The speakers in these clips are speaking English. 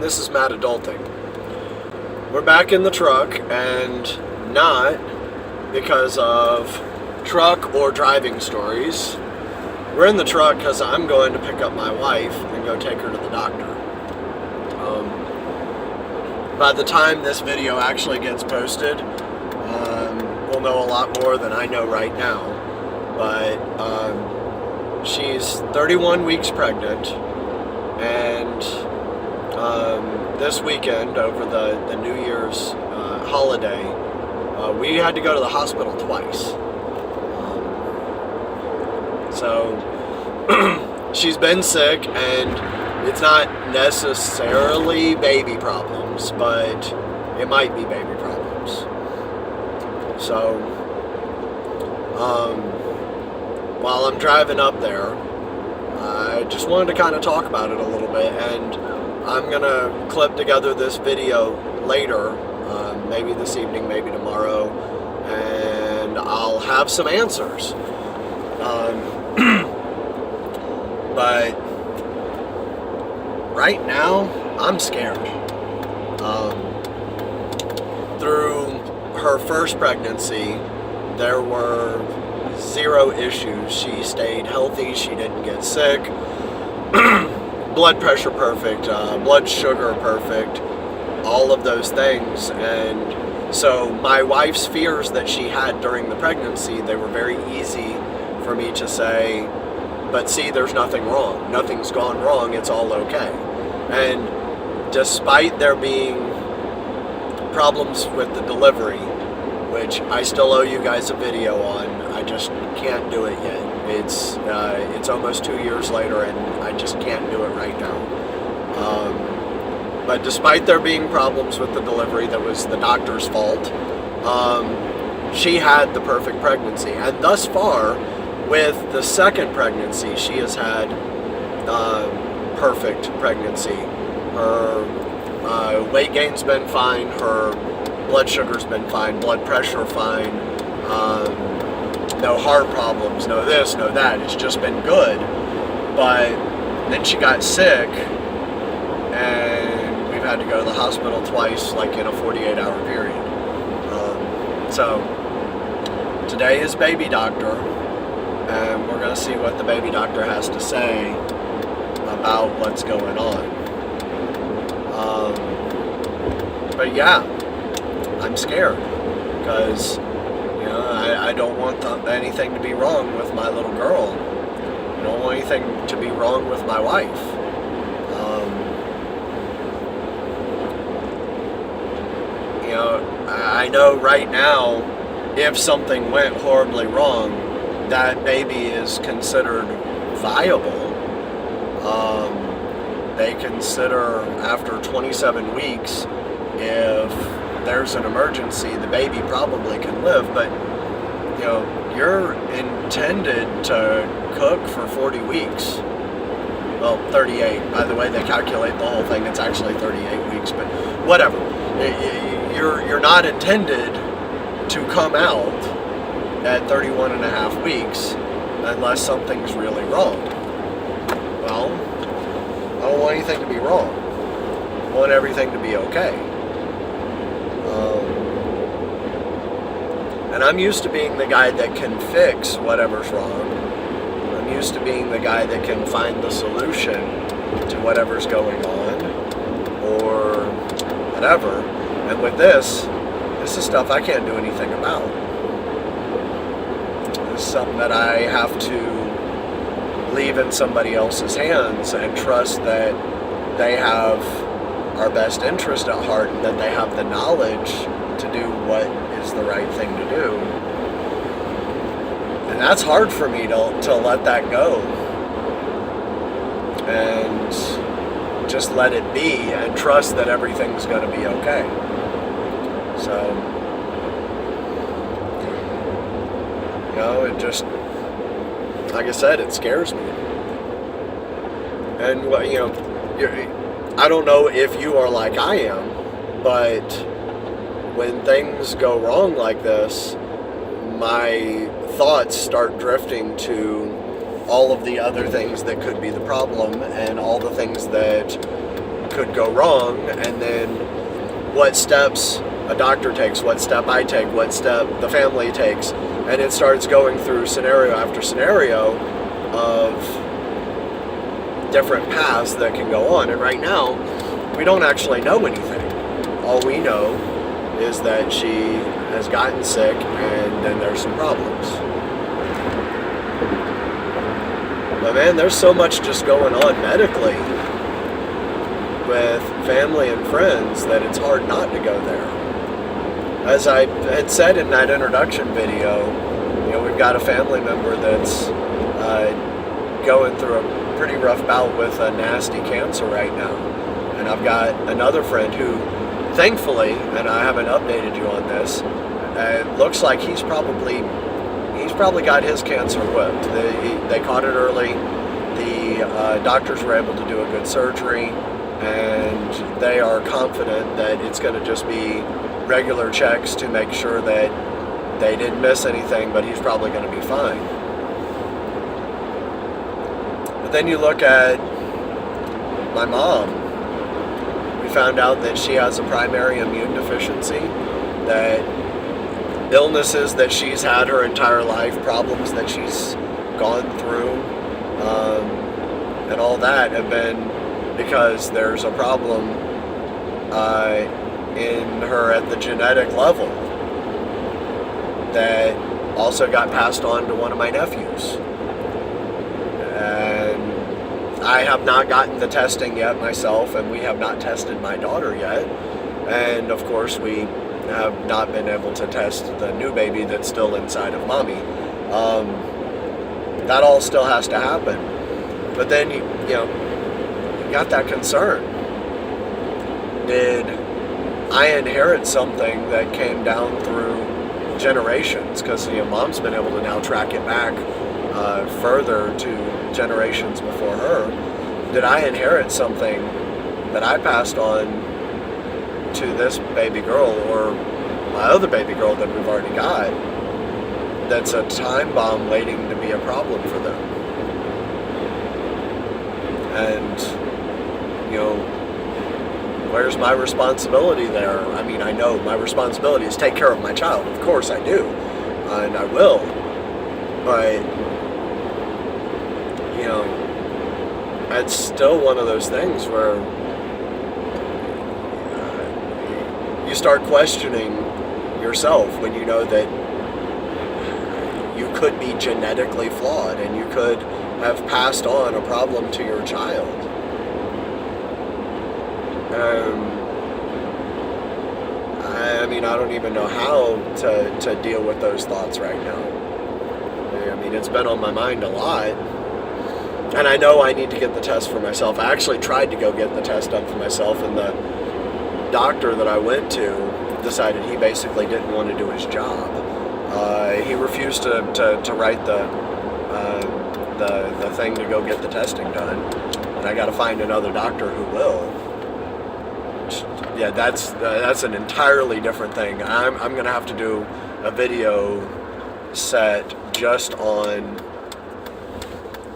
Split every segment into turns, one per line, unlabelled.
this is Matt Adulting. We're back in the truck, and not because of truck or driving stories. We're in the truck because I'm going to pick up my wife and go take her to the doctor. By the time this video actually gets posted, we'll know a lot more than I know right now. But she's 31 weeks pregnant, and this weekend, over the New Year's holiday, we had to go to the hospital twice. So she's been sick, and it's not necessarily baby problems, but it might be baby problems. So while I'm driving up there, I just wanted to kind of talk about it a little bit, and I'm gonna clip together this video later, maybe this evening, maybe tomorrow, and I'll have some answers. But right now, I'm scared. Through her first pregnancy, there were zero issues. She stayed healthy, she didn't get sick, blood pressure perfect, blood sugar perfect, all of those things. And so my wife's fears that she had during the pregnancy, they were very easy for me to say, but see, there's nothing wrong. Nothing's gone wrong. It's all okay. And despite there being problems with the delivery, which I still owe you guys a video on, I just can't do it yet. It's almost 2 years later, and I just can't do it right now. But despite there being problems with the delivery that was the doctor's fault, she had the perfect pregnancy. And thus far, with the second pregnancy, she has had perfect pregnancy. Her weight gain's been fine, her blood sugar's been fine, blood pressure fine, no heart problems, no this, no that. It's just been good. But then she got sick, and we've had to go to the hospital twice, like in a 48-hour period. So today is baby doctor, and we're going to see what the baby doctor has to say about what's going on. But yeah, I'm scared because, you know, I don't want anything to be wrong with my little girl. I don't want anything to be wrong with my wife. You know, I know right now, if something went horribly wrong, that baby is considered viable. They consider after 27 weeks, if there's an emergency, the baby probably can live. But, you know, you're intended to cook for 40 weeks. Well, 38. By the way, they calculate the whole thing. It's actually 38 weeks, but whatever. You're not intended to come out at 31 and a half weeks unless something's really wrong. Well, I don't want anything to be wrong. I want everything to be okay. And I'm used to being the guy that can fix whatever's wrong. I'm used to being the guy that can find the solution to whatever's going on, or whatever. And with this is stuff I can't do anything about. This is something that I have to leave in somebody else's hands and trust that they have our best interest at heart, and that they have the knowledge to do what is the right thing to do. And that's hard for me to let that go and just let it be and trust that everything's going to be okay. So, you know, it just, like I said, it scares me. And, you know, I don't know if you are like I am, but when things go wrong like this, my thoughts start drifting to all of the other things that could be the problem, and all the things that could go wrong, and then what steps a doctor takes, what step I take, what step the family takes, and it starts going through scenario after scenario of different paths that can go on. And right now, we don't actually know anything. All we know is that she has gotten sick, and then there's some problems. But man, there's so much just going on medically with family and friends that it's hard not to go there. As I had said in that introduction video, we've got a family member that's going through a pretty rough bout with a nasty cancer right now. And I've got another friend who, thankfully, and I haven't updated you on this, it looks like he's probably got his cancer whipped. They caught it early. The doctors were able to do a good surgery, and they are confident that it's going to just be regular checks to make sure that they didn't miss anything, but he's probably going to be fine. But then you look at my mom. We found out that she has a primary immune deficiency, that illnesses that she's had her entire life, problems that she's gone through, and all that have been because there's a problem in her at the genetic level that also got passed on to one of my nephews. And I have not gotten the testing yet myself, and we have not tested my daughter yet. And of course, we have not been able to test the new baby that's still inside of mommy. That all still has to happen. But then you got that concern. Did I inherit something that came down through generations? Because mom's been able to now track it back further to generations before her. Did I inherit something that I passed on to this baby girl, or my other baby girl that we've already got, that's a time bomb waiting to be a problem for them? And where's my responsibility there? I mean, I know my responsibility is take care of my child. Of course I do, and I will. But it's still one of those things where you start questioning yourself when you know that you could be genetically flawed and you could have passed on a problem to your child. I mean, I don't even know how to deal with those thoughts right now. I mean, it's been on my mind a lot. And I know I need to get the test for myself. I actually tried to go get the test done for myself, and the doctor that I went to decided he basically didn't want to do his job. He refused to write the thing to go get the testing done, and I got to find another doctor who will. Yeah, that's an entirely different thing. I'm gonna have to do a video set just on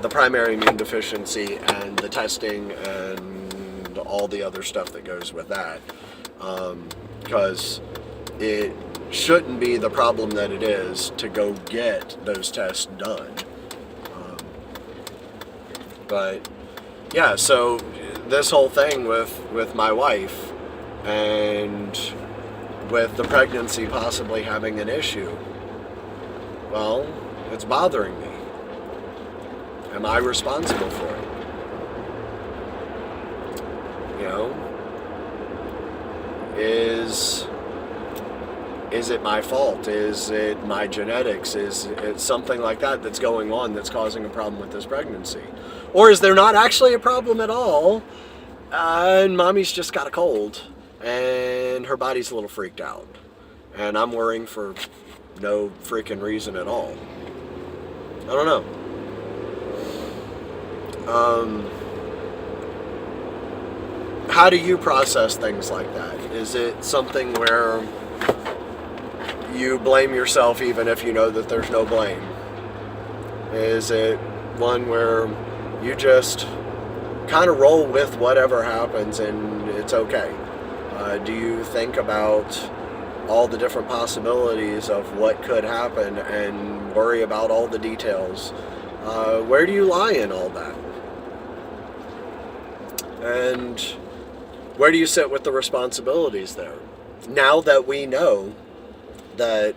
the primary immune deficiency and the testing and all the other stuff that goes with that, because it shouldn't be the problem that it is to go get those tests done. But yeah, so this whole thing with my wife and with the pregnancy possibly having an issue, well, it's bothering me. Am I responsible for it? Is it my fault? Is it my genetics? Is it something like that that's going on that's causing a problem with this pregnancy? Or is there not actually a problem at all, and mommy's just got a cold and her body's a little freaked out, and I'm worrying for no freaking reason at all? I don't know. How do you process things like that? Is it something where you blame yourself even if you know that there's no blame? Is it one where you just kind of roll with whatever happens and it's okay? Do you think about all the different possibilities of what could happen and worry about all the details? Where do you lie in all that? And where do you sit with the responsibilities there? Now that we know that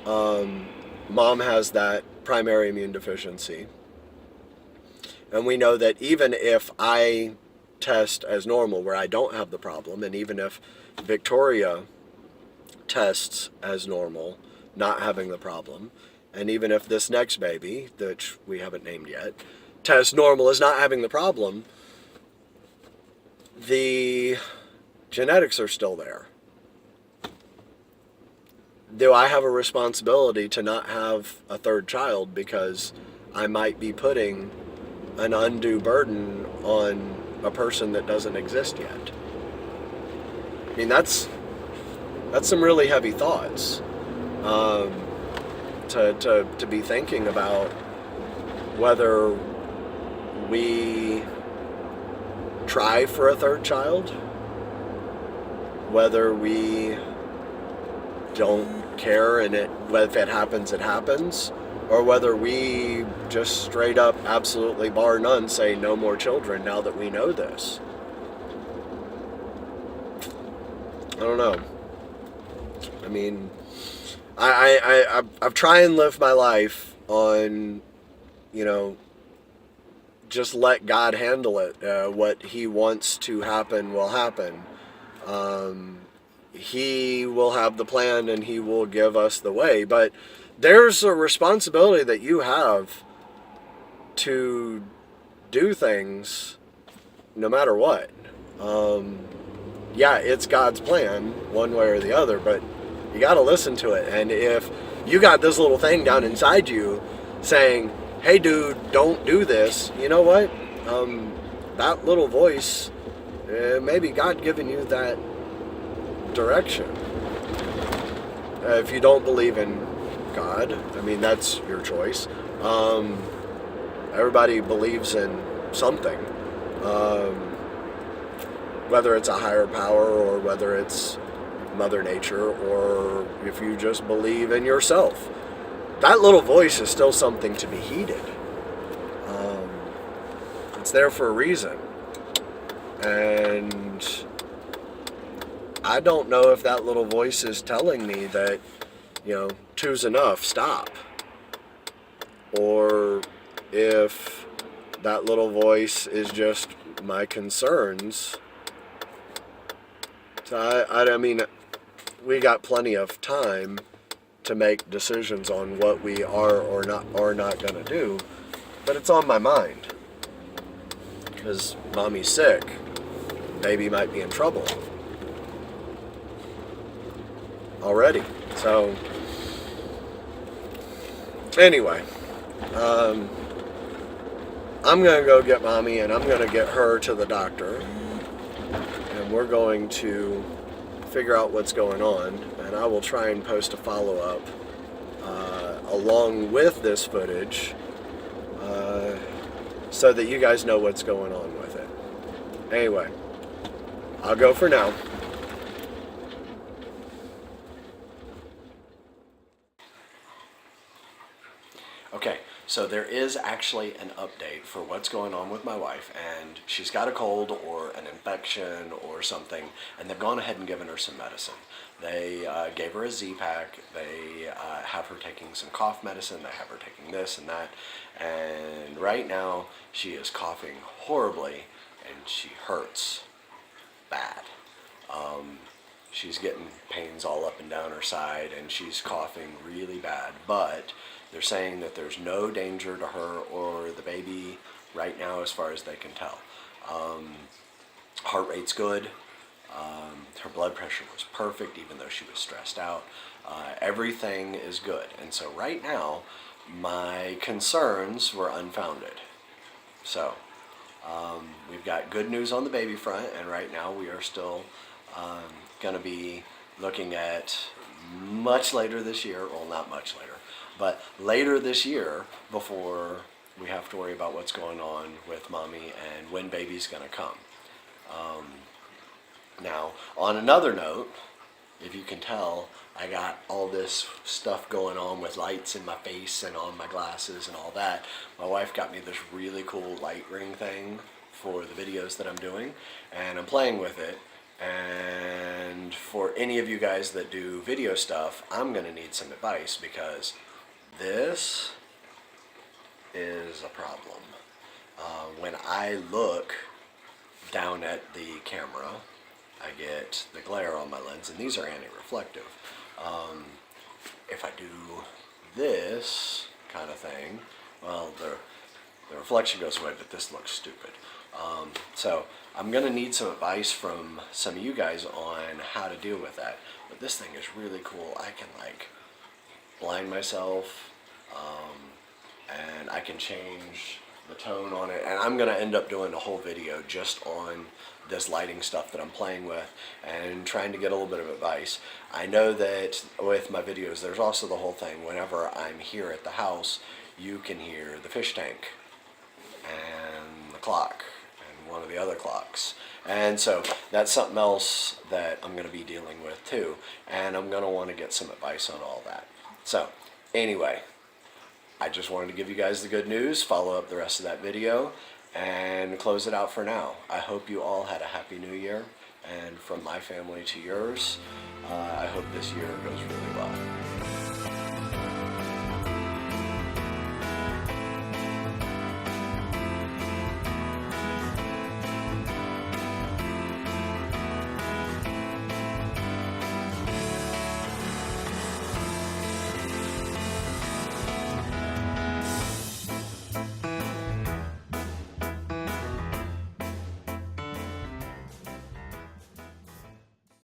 mom has that primary immune deficiency, and we know that even if I test as normal where I don't have the problem, and even if Victoria tests as normal, not having the problem, and even if this next baby, that we haven't named yet, tests normal as not having the problem, the genetics are still there. Do I have a responsibility to not have a third child because I might be putting an undue burden on a person that doesn't exist yet? I mean, that's some really heavy thoughts to be thinking about whether we try for a third child, whether we don't care and if it happens, it happens, or whether we just straight up, absolutely bar none, say no more children now that we know this. I don't know. I mean, I've tried and live my life on, just let God handle it. What He wants to happen will happen. He will have the plan and He will give us the way. But there's a responsibility that you have to do things no matter what. Yeah, it's God's plan one way or the other, but you got to listen to it. And if you got this little thing down inside you saying, hey dude, don't do this, you know what? That little voice, maybe God giving you that direction. If you don't believe in God, I mean, that's your choice. Everybody believes in something. Whether it's a higher power or whether it's Mother Nature, or if you just believe in yourself. That little voice is still something to be heeded. It's there for a reason. And I don't know if that little voice is telling me that, two's enough, stop. Or if that little voice is just my concerns. So I mean, we got plenty of time to make decisions on what we are or not going to do, but it's on my mind. Because mommy's sick, baby might be in trouble already. So, anyway, I'm going to go get mommy and I'm going to get her to the doctor. And we're going to figure out what's going on, and I will try and post a follow-up along with this footage so that you guys know what's going on with it. Anyway, I'll go for now. Okay, so there is actually an update for what's going on with my wife, and she's got a cold or an infection or something, and they've gone ahead and given her some medicine. They gave her a Z-Pack, they have her taking some cough medicine, they have her taking this and that, and right now she is coughing horribly and she hurts bad. She's getting pains all up and down her side and she's coughing really bad, but they're saying that there's no danger to her or the baby right now as far as they can tell. Heart rate's good. Her blood pressure was perfect even though she was stressed out. Everything is good. And so right now, my concerns were unfounded. So, we've got good news on the baby front, and right now we are still going to be looking at much later this year, well, not much later, but later this year before we have to worry about what's going on with mommy and when baby's gonna come. Now, on another note, if you can tell, I got all this stuff going on with lights in my face and on my glasses and all that. My wife got me this really cool light ring thing for the videos that I'm doing, and I'm playing with it. And for any of you guys that do video stuff, I'm gonna need some advice, because this is a problem. When I look down at the camera, I get the glare on my lens, and these are anti-reflective. If I do this kind of thing, well, the reflection goes away, but this looks stupid. So I'm gonna need some advice from some of you guys on how to deal with that. But this thing is really cool. I can like blind myself, and I can change the tone on it, and I'm gonna end up doing a whole video just on this lighting stuff that I'm playing with and trying to get a little bit of advice. I know that with my videos there's also the whole thing, whenever I'm here at the house, you can hear the fish tank and the clock and one of the other clocks, and so that's something else that I'm going to be dealing with too, and I'm going to want to get some advice on all that. So anyway, I just wanted to give you guys the good news, follow up the rest of that video, and close it out for now. I hope you all had a happy new year, and from my family to yours, I hope this year goes really well.